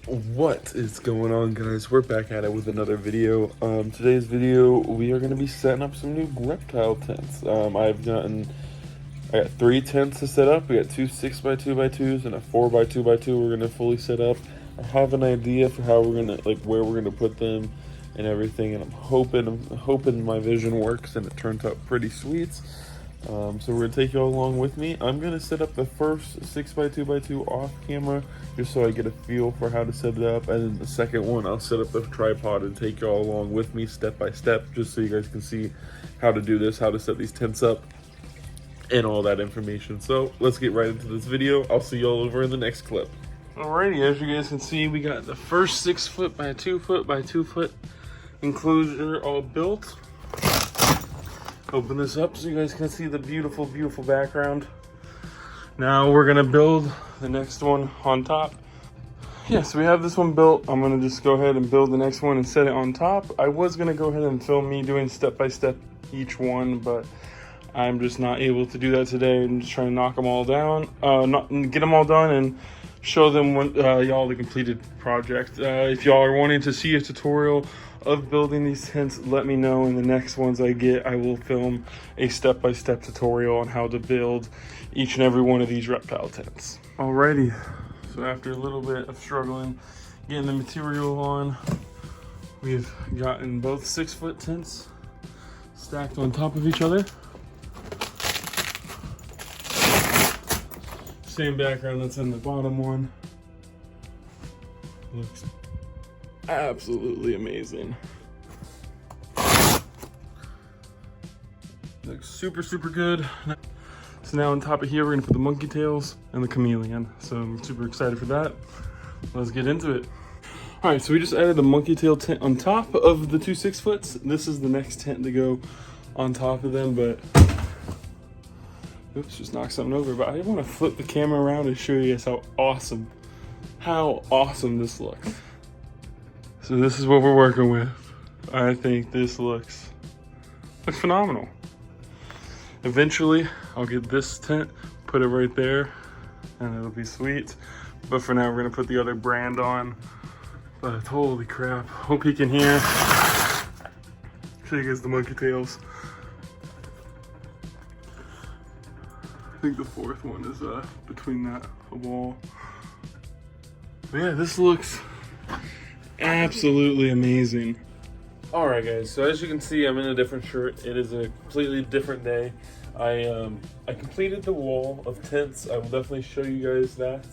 What is going on, guys? We're back at it with another video. Today's video, we are going to be setting up some new reptile tents. I got 3 tents to set up. We got 2 6x2x2s and a 4x2x2 we're going to fully set up. I have an idea for how we're going to, where we're going to put them and everything, and I'm hoping my vision works and it turns out pretty sweet. So we're gonna take you all along with me. I'm gonna set up the first 6x2x2 off camera just so I get a feel for how to set it up, and then the second one I'll set up the tripod and take you all along with me step by step just so you guys can see how to do this, how to set these tents up, and all that information. So let's get right into this video. I'll see you all over in the next clip. Alrighty, as you guys can see, we got the first 6 foot by 2 foot by 2 foot enclosure all built. Open this up so you guys can see the beautiful, beautiful background. Now we're gonna build the next one on top. Yeah, so we have this one built. I'm gonna just go ahead and build the next one and set it on top. I was gonna go ahead and film me doing step by step each one, but I'm just not able to do that today. I'm just trying to knock them all down, get them all done and show them y'all the completed project. If y'all are wanting to see a tutorial of building these tents, let me know. In the next ones I get, I will film a step-by-step tutorial on how to build each and every one of these reptile tents. Alrighty, so after a little bit of struggling getting the material on, we've gotten both 6 foot tents stacked on top of each other. Same background that's in the bottom one. Looks absolutely amazing. Looks super, super good. So now on top of here, we're gonna put the monkey tails and the chameleon. So I'm super excited for that. Let's get into it. All right, so we just added the monkey tail tent on top of the 2 6 foots. This is the next tent to go on top of them, but oops, just knocked something over. But I want to flip the camera around and show you guys how awesome this looks. So this is what we're working with. I think this looks phenomenal. Eventually, I'll get this tent, put it right there, and it'll be sweet. But for now, we're gonna put the other brand on. But holy crap, hope you can hear. Show you guys the monkey tails. I think the 4th one is between that wall. But yeah, this looks absolutely amazing. All right, guys, so as you can see, I'm in a different shirt. It is a completely different day. I completed the wall of tents. I will definitely show you guys that.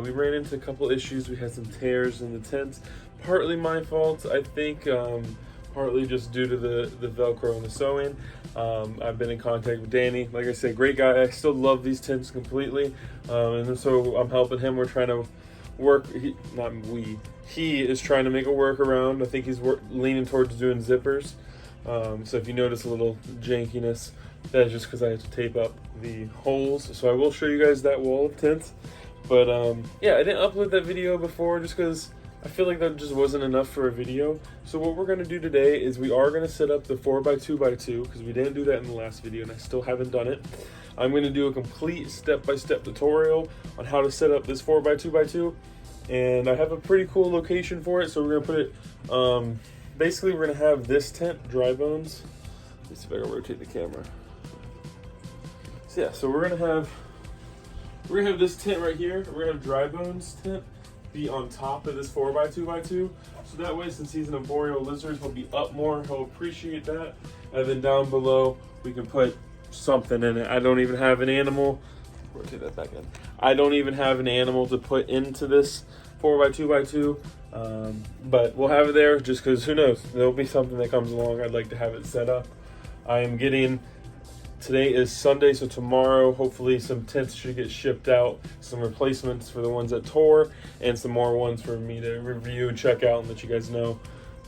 We ran into a couple issues. We had some tears in the tents. Partly my fault, I think. Partly just due to the Velcro and the sewing. I've been in contact with Danny. Like I said, great guy. I still love these tents completely. And so I'm helping him. We're trying to work, he is trying to make a workaround. I think he's leaning towards doing zippers. So if you notice a little jankiness, that's just because I had to tape up the holes. So I will show you guys that wall of tents. But yeah, I didn't upload that video before just because I feel like that just wasn't enough for a video. So what we're going to do today is we are going to set up the 4x2x2 because we didn't do that in the last video and I still haven't done it. I'm going to do a complete step-by-step tutorial on how to set up this 4x2x2, and I have a pretty cool location for it. So we're going to put it, basically we're going to have this tent, dry bones. Let's see if I can rotate the camera. So yeah, so we're going to have this tent right here. We're going to have dry bones tent be on top of this 4x2x2. So that way, since he's an arboreal lizard, he'll be up more, he'll appreciate that. And then down below, we can put something in it. I don't even have an animal. Rotate that back in. I don't even have an animal to put into this 4x2x2. But we'll have it there just because who knows, there'll be something that comes along. I'd like to have it set up. I am getting, today is Sunday, so tomorrow hopefully some tents should get shipped out, some replacements for the ones that tore, and some more ones for me to review and check out and let you guys know.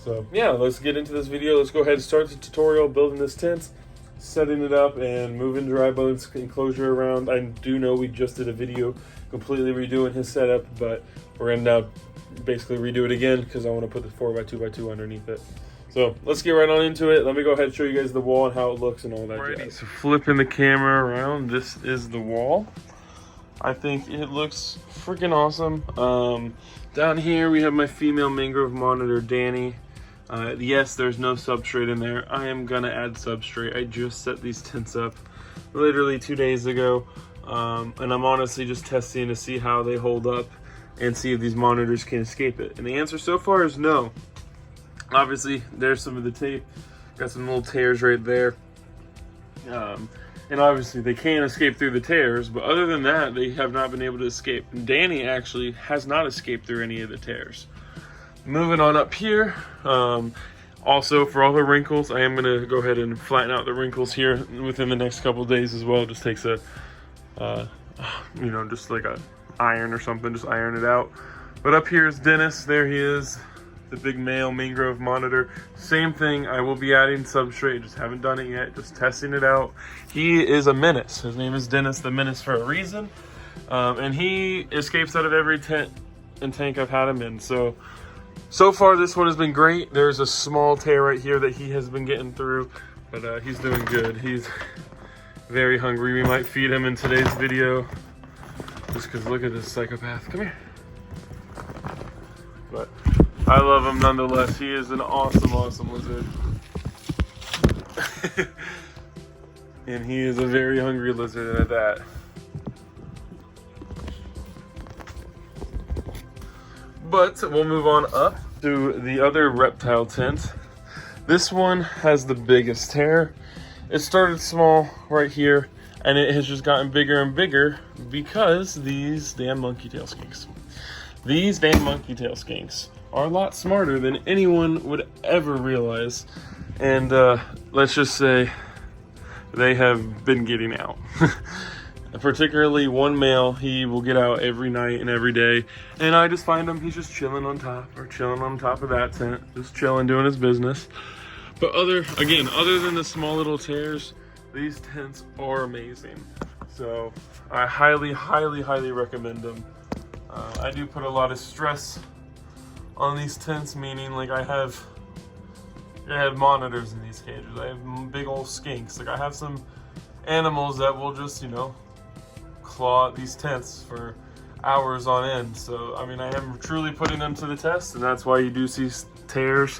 So yeah, let's get into this video. Let's go ahead and start the tutorial building this tent, setting it up, and moving dry bones enclosure around. I do know we just did a video completely redoing his setup, but we're gonna now basically redo it again because I want to put the 4x2x2 underneath it. So let's get right on into it. Let me go ahead and show you guys the wall and how it looks and all that. Alrighty, so flipping the camera around, this is the wall. I think it looks freaking awesome. Down here we have my female mangrove monitor, Danny. Yes, there's no substrate in there. I am gonna add substrate. I just set these tents up literally 2 days ago. And I'm honestly just testing to see how they hold up and see if these monitors can escape it. And the answer so far is no. Obviously, there's some of the tape. Got some little tears right there. And obviously they can escape through the tears, but other than that, they have not been able to escape. Danny actually has not escaped through any of the tears. Moving on up here, also for all the wrinkles, I am gonna go ahead and flatten out the wrinkles here within the next couple of days as well. It just takes a, you know, just like a iron or something, just iron it out. But up here is Dennis, there he is, the big male mangrove monitor. Same thing, I will be adding substrate, just haven't done it yet, just testing it out. He is a menace. His name is Dennis the Menace for a reason. And he escapes out of every tent and tank I've had him in. So far this one has been great. There's a small tear right here that he has been getting through, but he's doing good. He's very hungry. We might feed him in today's video, just because look at this psychopath. Come here. But I love him nonetheless. He is an awesome, awesome lizard. And he is a very hungry lizard at that. But we'll move on up to the other reptile tent. This one has the biggest tear. It started small right here, and it has just gotten bigger and bigger because these damn monkey tail skinks. These damn monkey tail skinks are a lot smarter than anyone would ever realize. And let's just say they have been getting out. Particularly one male, he will get out every night and every day. And I just find him, he's just chilling on top of that tent. Just chilling, doing his business. But other than the small little tears, these tents are amazing. So I highly, highly, highly recommend them. I do put a lot of stress on these tents, meaning like I have monitors in these cages. I have big old skinks. Like I have some animals that will just, you know, claw at these tents for hours on end. So I mean, I am truly putting them to the test, and that's why you do see tears.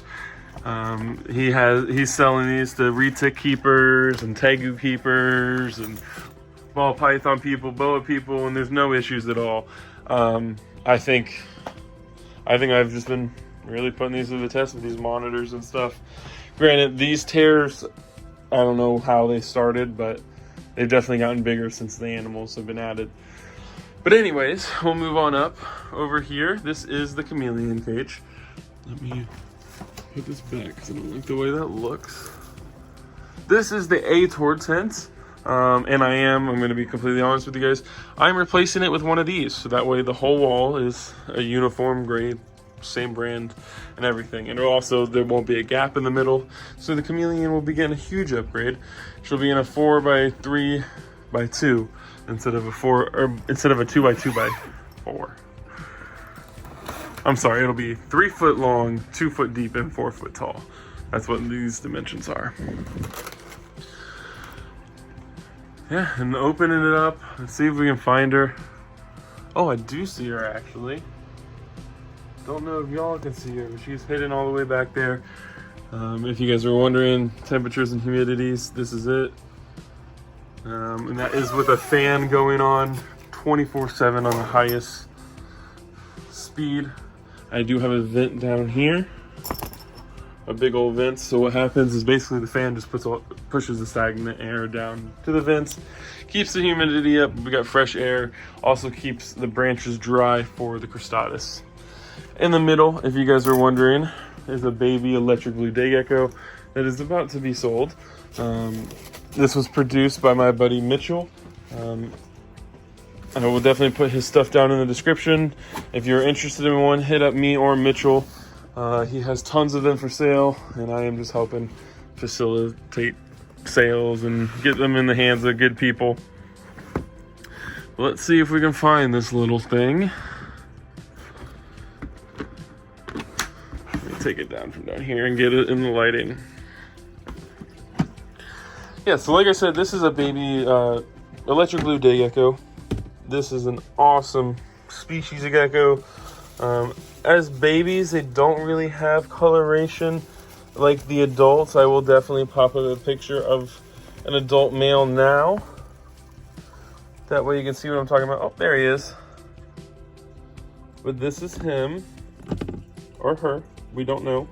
He's selling these to retic keepers and tegu keepers and ball python people, boa people, and there's no issues at all. I think I've just been really putting these to the test with these monitors and stuff. Granted, these tears, I don't know how they started, but they've definitely gotten bigger since the animals have been added. But anyways, we'll move on up over here. This is the chameleon cage. Let me put this back because I don't like the way that looks. This is the A-Tor tent. And I'm going to be completely honest with you guys, I'm replacing it with one of these, so that way the whole wall is a uniform grade, same brand and everything. And also there won't be a gap in the middle, so the chameleon will be getting a huge upgrade. She'll be in a 4x3x2 instead of a 2x2x4. I'm sorry, it'll be 3 foot long, 2 foot deep, and 4 foot tall. That's what these dimensions are. Yeah, and opening it up and see if we can find her. Oh, I do see her actually. Don't know if y'all can see her, but she's hidden all the way back there. If you guys are wondering, temperatures and humidities, this is it. And that is with a fan going on 24/7 on the highest speed. I do have a vent down here. A big old vent. So what happens is basically the fan just pushes the stagnant air down to the vents, keeps the humidity up. We got fresh air, also keeps the branches dry for the cristatus. In the middle, if you guys are wondering, is a baby electric blue day gecko that is about to be sold. This was produced by my buddy Mitchell. I will definitely put his stuff down in the description. If you're interested in one, hit up me or Mitchell. He has tons of them for sale, and I am just helping facilitate sales and get them in the hands of good people. Let's see if we can find this little thing. Let me take it down from down here and get it in the lighting. Yeah, so like I said, this is a baby electric blue day gecko. This is an awesome species of gecko. As babies, they don't really have coloration like the adults. I will definitely pop up a picture of an adult male now. That way you can see what I'm talking about. Oh, there he is. But this is him or her. We don't know.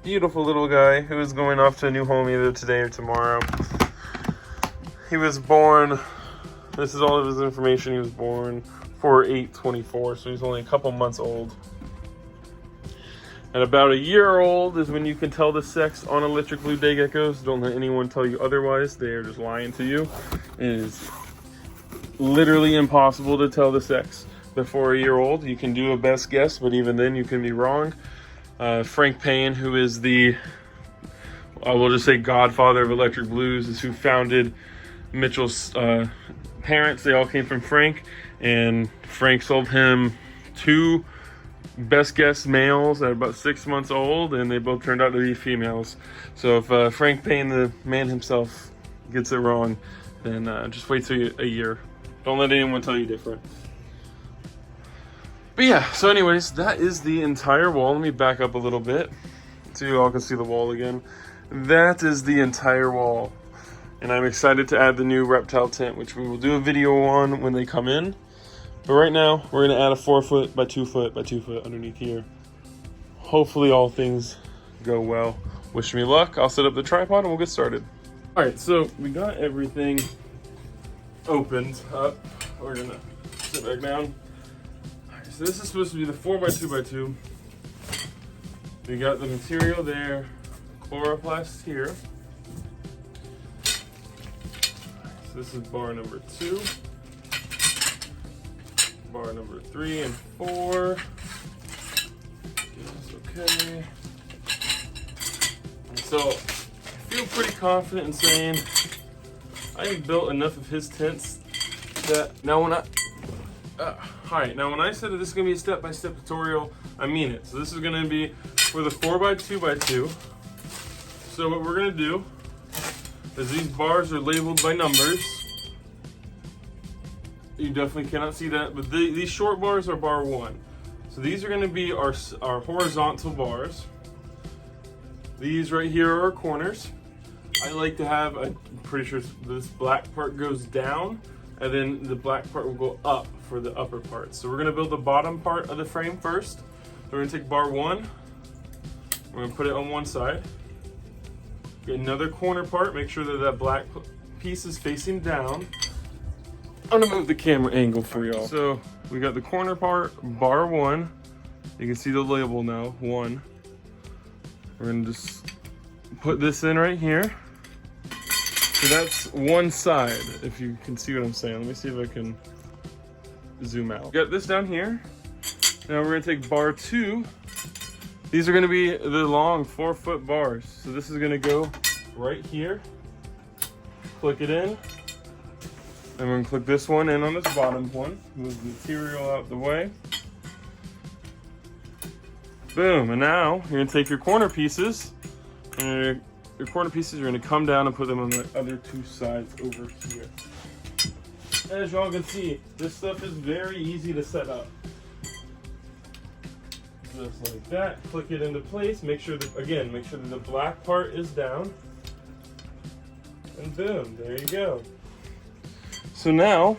Beautiful little guy who is going off to a new home either today or tomorrow. He was born, this is all of his information. He was born 4/8/24, so he's only a couple months old. At about a year old is when you can tell the sex on electric blue day geckos. Don't let anyone tell you otherwise. They are just lying to you. It is literally impossible to tell the sex before a year old. You can do a best guess, but even then you can be wrong. Frank Payne, who is the, I will just say, godfather of electric blues, is who founded Mitchell's parents. They all came from Frank, and Frank sold him 2 best guess males at about 6 months old, and they both turned out to be females. So if Frank Payne, the man himself, gets it wrong, then just wait till a year. Don't let anyone tell you different. But yeah, so anyways, that is the entire wall. Let me back up a little bit so you all can see the wall again. That is the entire wall. And I'm excited to add the new Reptile tent, which we will do a video on when they come in. But right now, we're gonna add a 4 foot by 2 foot by 2 foot underneath here. Hopefully all things go well. Wish me luck. I'll set up the tripod and we'll get started. All right, so we got everything opened up. We're gonna sit back down. So this is supposed to be the 4 by 2 by 2. We got the material there, chloroplast here. So this is bar number 2, bar number 3 and 4. That's okay. And so I feel pretty confident in saying I built enough of his tents that now when I said that this is gonna be a step-by-step tutorial, I mean it. So this is gonna be for the 4 by 2 by 2. So what we're gonna do is these bars are labeled by numbers. You definitely cannot see that, but these short bars are bar 1. So these are gonna be our horizontal bars. These right here are our corners. I like to have, I'm pretty sure this black part goes down, and then the black part will go up for the upper part. So we're gonna build the bottom part of the frame first. We're gonna take bar 1, we're gonna put it on one side. Get another corner part, make sure that that black piece is facing down. I'm gonna move the camera angle for y'all. So we got the corner part, bar 1. You can see the label now, 1. We're gonna just put this in right here. So that's one side, if you can see what I'm saying. Let me see if I can zoom out. Got this down here. Now we're gonna take bar 2. These are gonna be the long 4 foot bars. So this is gonna go right here. Click it in. And we're gonna click this one in on this bottom one. Move the material out the way. Boom, and now you're gonna take your corner pieces, and your corner pieces are gonna come down and put them on the other 2 sides over here. As y'all can see, this stuff is very easy to set up. Just like that, click it into place, make sure that the black part is down, and boom, there you go. So now,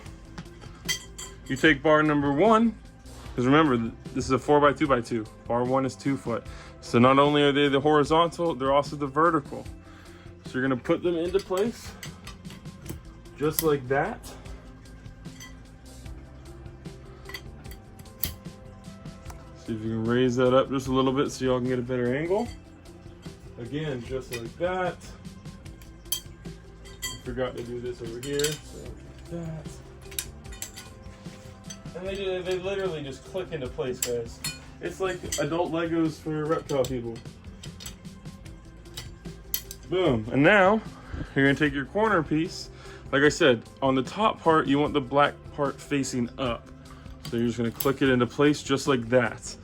you take bar number 1, because remember, this is a 4 by 2 by 2. Bar 1 is 2 foot. So not only are they the horizontal, they're also the vertical. So you're gonna put them into place, just like that. See if you can raise that up just a little bit so y'all can get a better angle. Again, just like that. I forgot to do this over here, so like that. And they literally just click into place, guys. It's like adult Legos for reptile people. Boom. And now, you're gonna take your corner piece. Like I said, on the top part, you want the black part facing up. So you're just gonna click it into place just like that.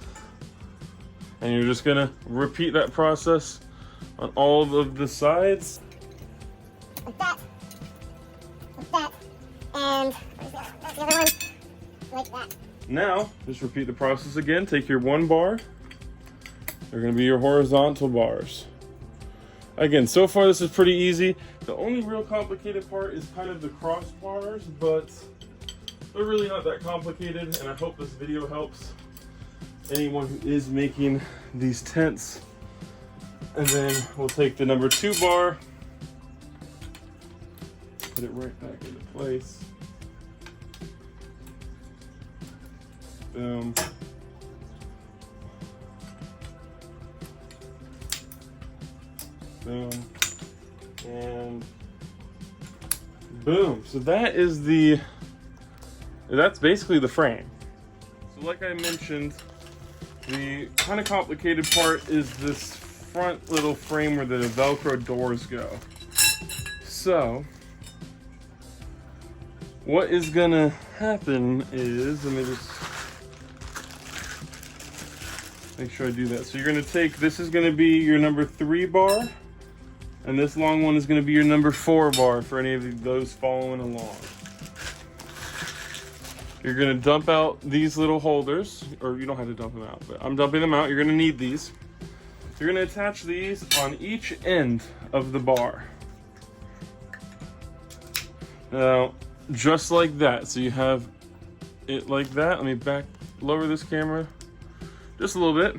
And you're just gonna repeat that process on all of the sides. Like that. Like that. And the other one, like that. Now, just repeat the process again. Take your 1 bar. They're gonna be your horizontal bars. Again, so far this is pretty easy. The only real complicated part is kind of the crossbars, but they're really not that complicated, and I hope this video helps anyone who is making these tents. And then we'll take the number 2 bar, put it right back into place. Boom. Boom. And boom. So that's basically the frame. So like I mentioned, the kind of complicated part is this front little frame where the Velcro doors go. So what is gonna happen is, let me just make sure I do that. So you're gonna take, this is gonna be your number 3 bar, and this long one is gonna be your number 4 bar for any of those following along. You're gonna dump out these little holders, or you don't have to dump them out, but I'm dumping them out. You're gonna need these. You're gonna attach these on each end of the bar. Now, just like that. So you have it like that. Let me lower this camera just a little bit.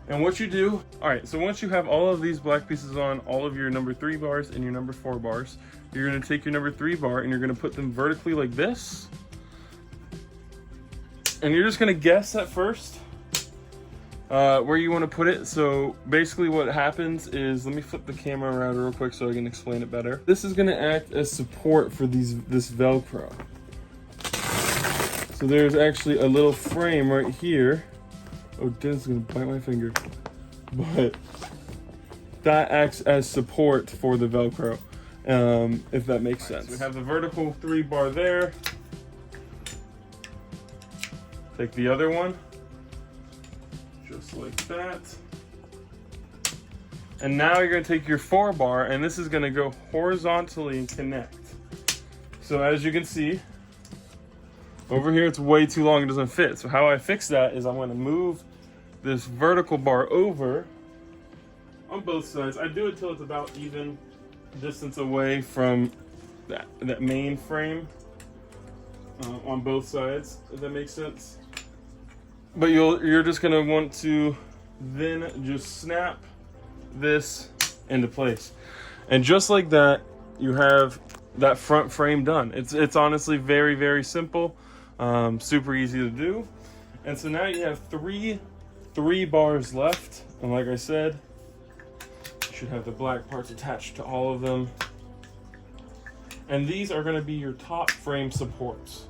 And what you do, all right, so once you have all of these black pieces on, all of your number 3 bars and your number 4 bars, you're gonna take your number 3 bar and you're gonna put them vertically like this. And you're just gonna guess at first where you wanna put it. So basically what happens is, let me flip the camera around real quick so I can explain it better. This is gonna act as support for this Velcro. So there's actually a little frame right here. Oh, Den's gonna bite my finger. But that acts as support for the Velcro, if that makes sense. So we have the vertical 3 bar there. Take the other one, just like that. And now you're gonna take your 4 bar, and this is gonna go horizontally and connect. So as you can see, over here it's way too long, it doesn't fit. So how I fix that is I'm gonna move this vertical bar over on both sides. I do it till it's about even distance away from that main frame on both sides, if that makes sense. But you're just gonna want to then just snap this into place. And just like that, you have that front frame done. It's honestly very, very simple. Super easy to do. And so now you have three bars left, and like I said, you should have the black parts attached to all of them, and these are going to be your top frame supports.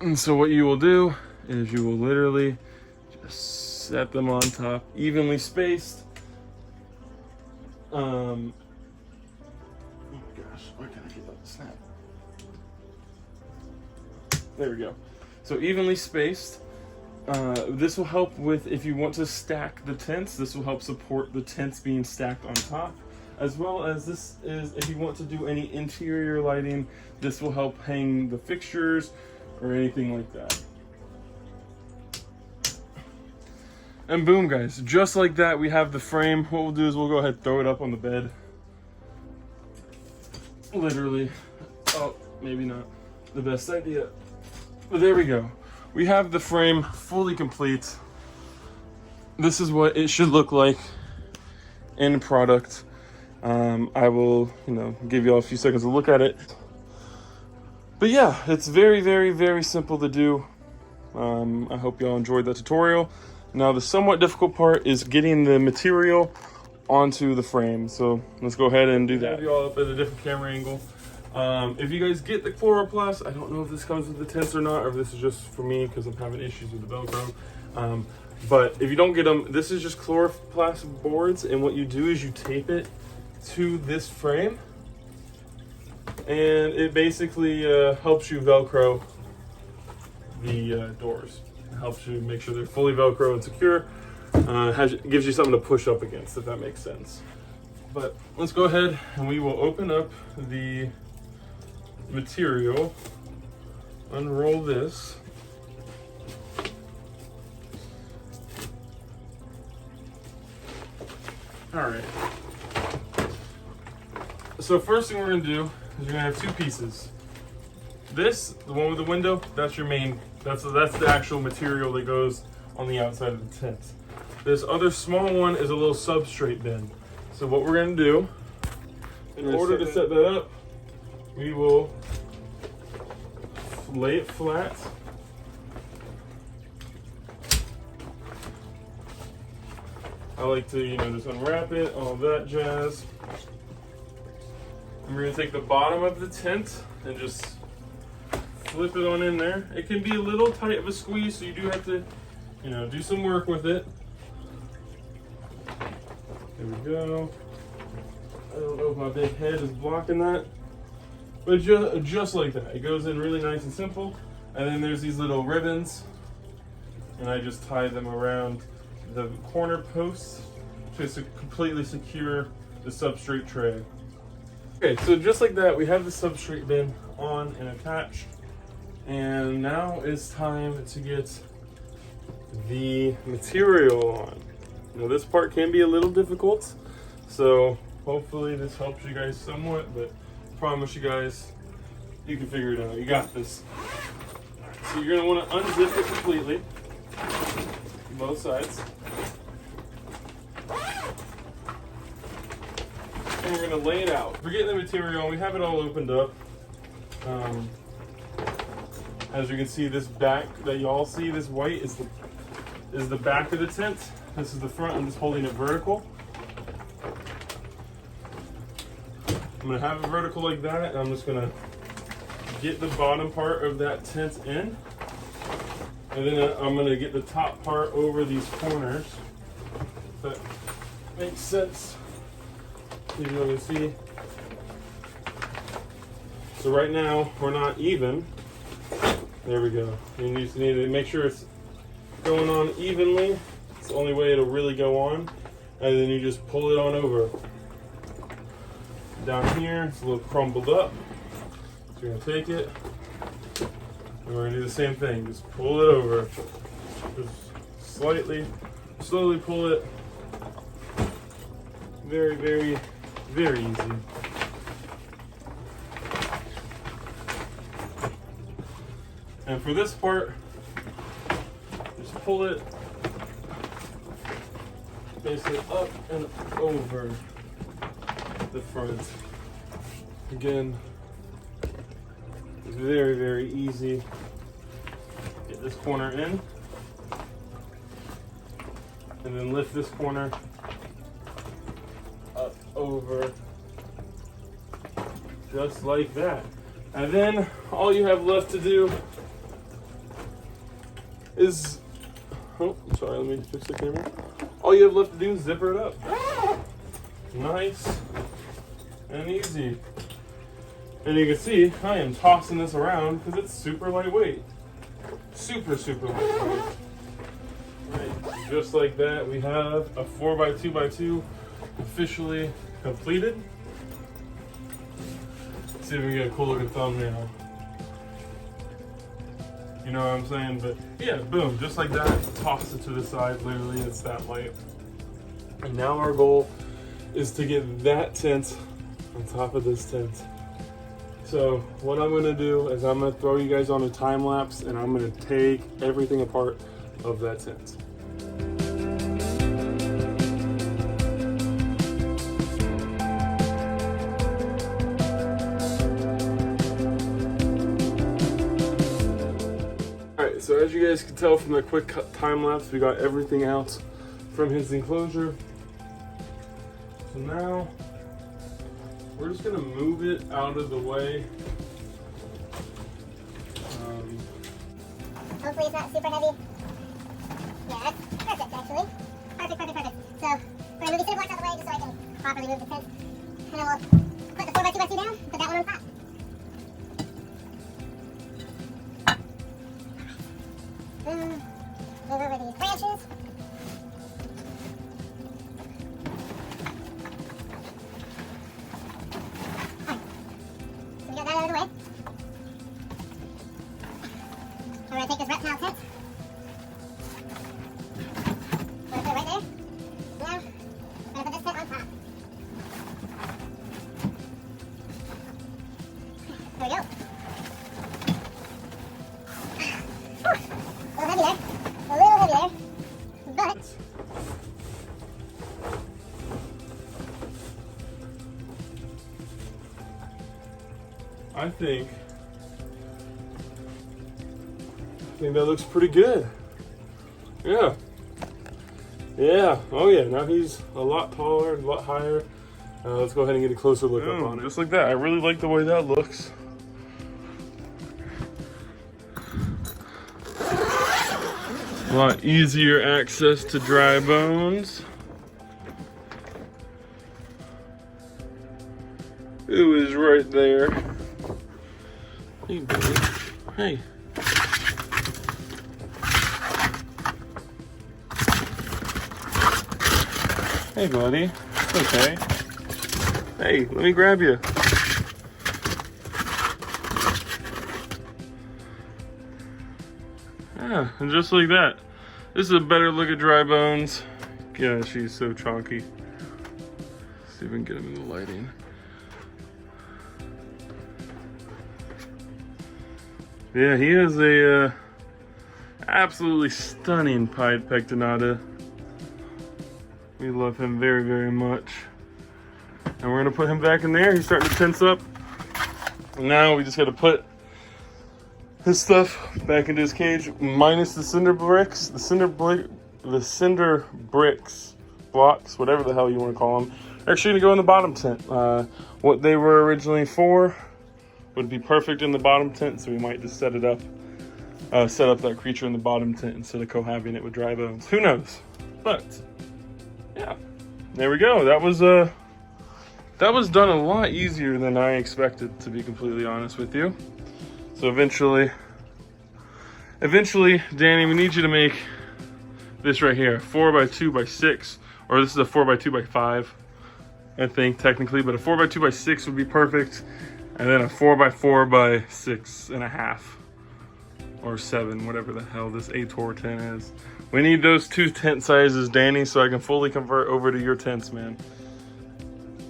And so what you will do is you will literally just set them on top, evenly spaced. Oh my gosh, why can't I get that to snap? There we go. So evenly spaced. This will help with, if you want to stack the tents, this will help support the tents being stacked on top. As well as this is, if you want to do any interior lighting, this will help hang the fixtures or anything like that. And boom, guys, just like that, we have the frame. What we'll do is we'll go ahead and throw it up on the bed. Literally. Oh, maybe not the best idea. But there we go. We have the frame fully complete. This is what it should look like in product. I will, give you all a few seconds to look at it. But yeah, it's very, very, very simple to do. I hope y'all enjoyed that tutorial. Now the somewhat difficult part is getting the material onto the frame. So let's go ahead and do that. Have you all up at a different camera angle. If you guys get the chloroplast, I don't know if this comes with the tents or not, or if this is just for me because I'm having issues with the Velcro. But if you don't get them, this is just chloroplast boards, and what you do is you tape it to this frame, and it basically helps you Velcro the doors. It helps you make sure they're fully Velcro and secure. Gives you something to push up against, if that makes sense. But let's go ahead and we will open up the material unroll this. All right. So first thing we're gonna do is you're gonna have two pieces. This, the one with the window, that's your main, that's the actual material that goes on the outside of the tent. This other small one is a little substrate bin. So what we're gonna do, in order to set that up, we will lay it flat. I like to, just unwrap it, all that jazz. And we're gonna take the bottom of the tent and just flip it on in there. It can be a little tight of a squeeze, so you do have to, do some work with it. There we go. I don't know if my big head is blocking that, but just like that. It goes in really nice and simple. And then there's these little ribbons, and I just tie them around the corner posts to completely secure the substrate tray. Okay, so just like that, we have the substrate bin on and attached. And now it's time to get the material on. Now this part can be a little difficult, so hopefully this helps you guys somewhat, but I promise you guys, you can figure it out. You got this. So you're gonna wanna unzip it completely, both sides. And we're gonna lay it out. We're getting the material, we have it all opened up. As you can see, this back that y'all see, this white is the back of the tent. This is the front. I'm just holding it vertical. I'm gonna have it vertical like that, and I'm just gonna get the bottom part of that tent in, and then I'm gonna get the top part over these corners. If that makes sense. You can see. So right now we're not even. There we go. You just need to make sure it's going on evenly. It's the only way it'll really go on. And then you just pull it on over. Down here, it's a little crumbled up. So you're gonna take it, and we're gonna do the same thing. Just pull it over. Just slowly pull it. Very, very, very easy. And for this part, just pull it basically up and over the front. Again, it's very, very easy. Get this corner in, and then lift this corner up over, just like that. And then all you have left to do is, oh, sorry, let me fix the camera. All you have left to do is zipper it up. Nice and easy. And you can see I am tossing this around because it's super lightweight. Super, super lightweight. Right, just like that, we have a 4x2x2 officially completed. Let's see if we can get a cool looking thumbnail. You know what I'm saying? But yeah, boom, just like that, toss it to the side, literally, it's that light. And now our goal is to get that tent on top of this tent. So what I'm gonna do is I'm gonna throw you guys on a time lapse, and I'm gonna take everything apart of that tent. So as you guys can tell from the quick time lapse, we got everything out from his enclosure. So now we're just gonna move it out of the way. Hopefully it's not super heavy. Yeah, that's perfect actually. Perfect. So we're gonna move these cinder blocks out of the way just so I can properly move the tent. And then we'll put the 4x2x2 down, put that one on top. Move over these branches. Alright. So we got that out of the way. I think that looks pretty good. Yeah. Yeah. Oh yeah. Now he's a lot taller, a lot higher. Let's go ahead and get a closer look up on it. Just like that. I really like the way that looks. A lot easier access to dry bones. Who is right there? Hey, buddy. Hey. Hey, buddy. It's okay. Hey, let me grab you. Yeah, and just like that. This is a better look at dry bones. Yeah, she's so chonky. Let's see if we can get him in the lighting. Yeah, he is a absolutely stunning pied pectinata. We love him very, very much. And we're gonna put him back in there. He's starting to tense up. And now we just gotta put his stuff back into his cage, minus the cinder bricks, the cinder bricks, blocks, whatever the hell you want to call them. They're actually gonna go in the bottom tent. What they were originally for would be perfect in the bottom tent, so we might just set up that creature in the bottom tent instead of cohabiting it with dry bones. Who knows? But yeah, there we go. That was done a lot easier than I expected, to be completely honest with you. So eventually, Danny, we need you to make this right here, 4x2x6, or this is a 4x2x5, I think technically, but a 4x2x6 would be perfect, and then a 4x4x6.5, or 7, whatever the hell this A-Tor tent is. We need those 2 tent sizes, Danny, so I can fully convert over to your tents, man.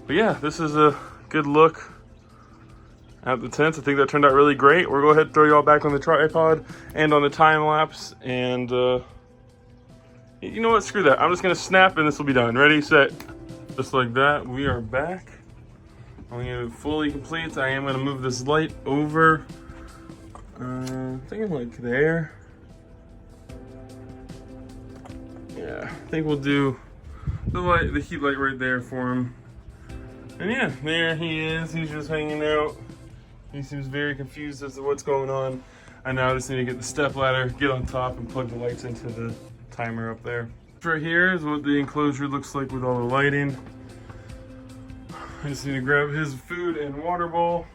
But yeah, this is a good look at the tents. I think that turned out really great. We'll go ahead and throw y'all back on the tripod and on the time lapse. And you know what? Screw that. I'm just gonna snap and this will be done. Ready, set. Just like that, we are back. I'm gonna fully complete. I am gonna move this light over. Thinking like there. Yeah, I think we'll do the heat light right there for him. And yeah, there he is. He's just hanging out. He seems very confused as to what's going on. I now just need to get the step ladder, get on top, and plug the lights into the timer up there. Right here is what the enclosure looks like with all the lighting. I just need to grab his food and water bowl.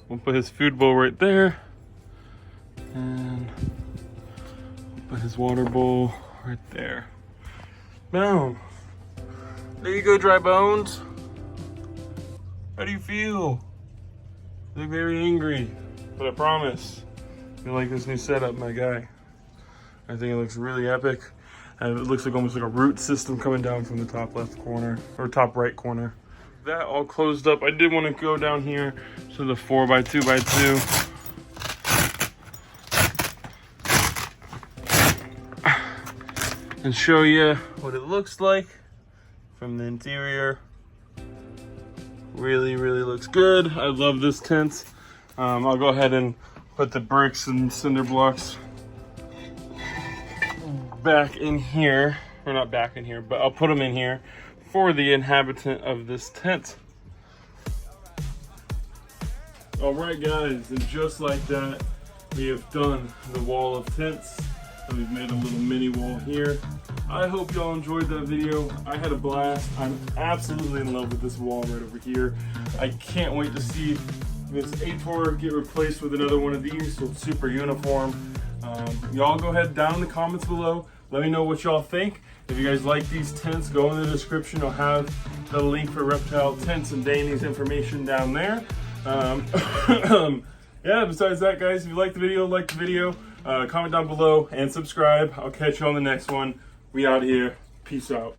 We'll put his food bowl right there. And we'll put his water bowl right there. Boom. There you go, dry bones. How do you feel? You look very angry, but I promise you like this new setup, my guy. I think it looks really epic. And it looks like almost like a root system coming down from the top left corner, or top right corner. That all closed up. I did want to go down here to the 4x2x2. And show you what it looks like from the interior. Really, really looks good. I love this tent. I'll go ahead and put the bricks and cinder blocks back in here, or not back in here, but I'll put them in here for the inhabitant of this tent. All right, guys, and just like that, we have done the wall of tents. And we've made a little mini wall here. I hope y'all enjoyed that video. I had a blast. I'm absolutely in love with this wall right over here. I can't wait to see this A-Tor get replaced with another one of these, so it's super uniform. Y'all go ahead down in the comments below. Let me know what y'all think. If you guys like these tents, go in the description. I'll have the link for Reptile tents and Danny's information down there. Yeah, besides that, guys, if you like the video, comment down below and subscribe. I'll catch you on the next one. We out here. Peace out.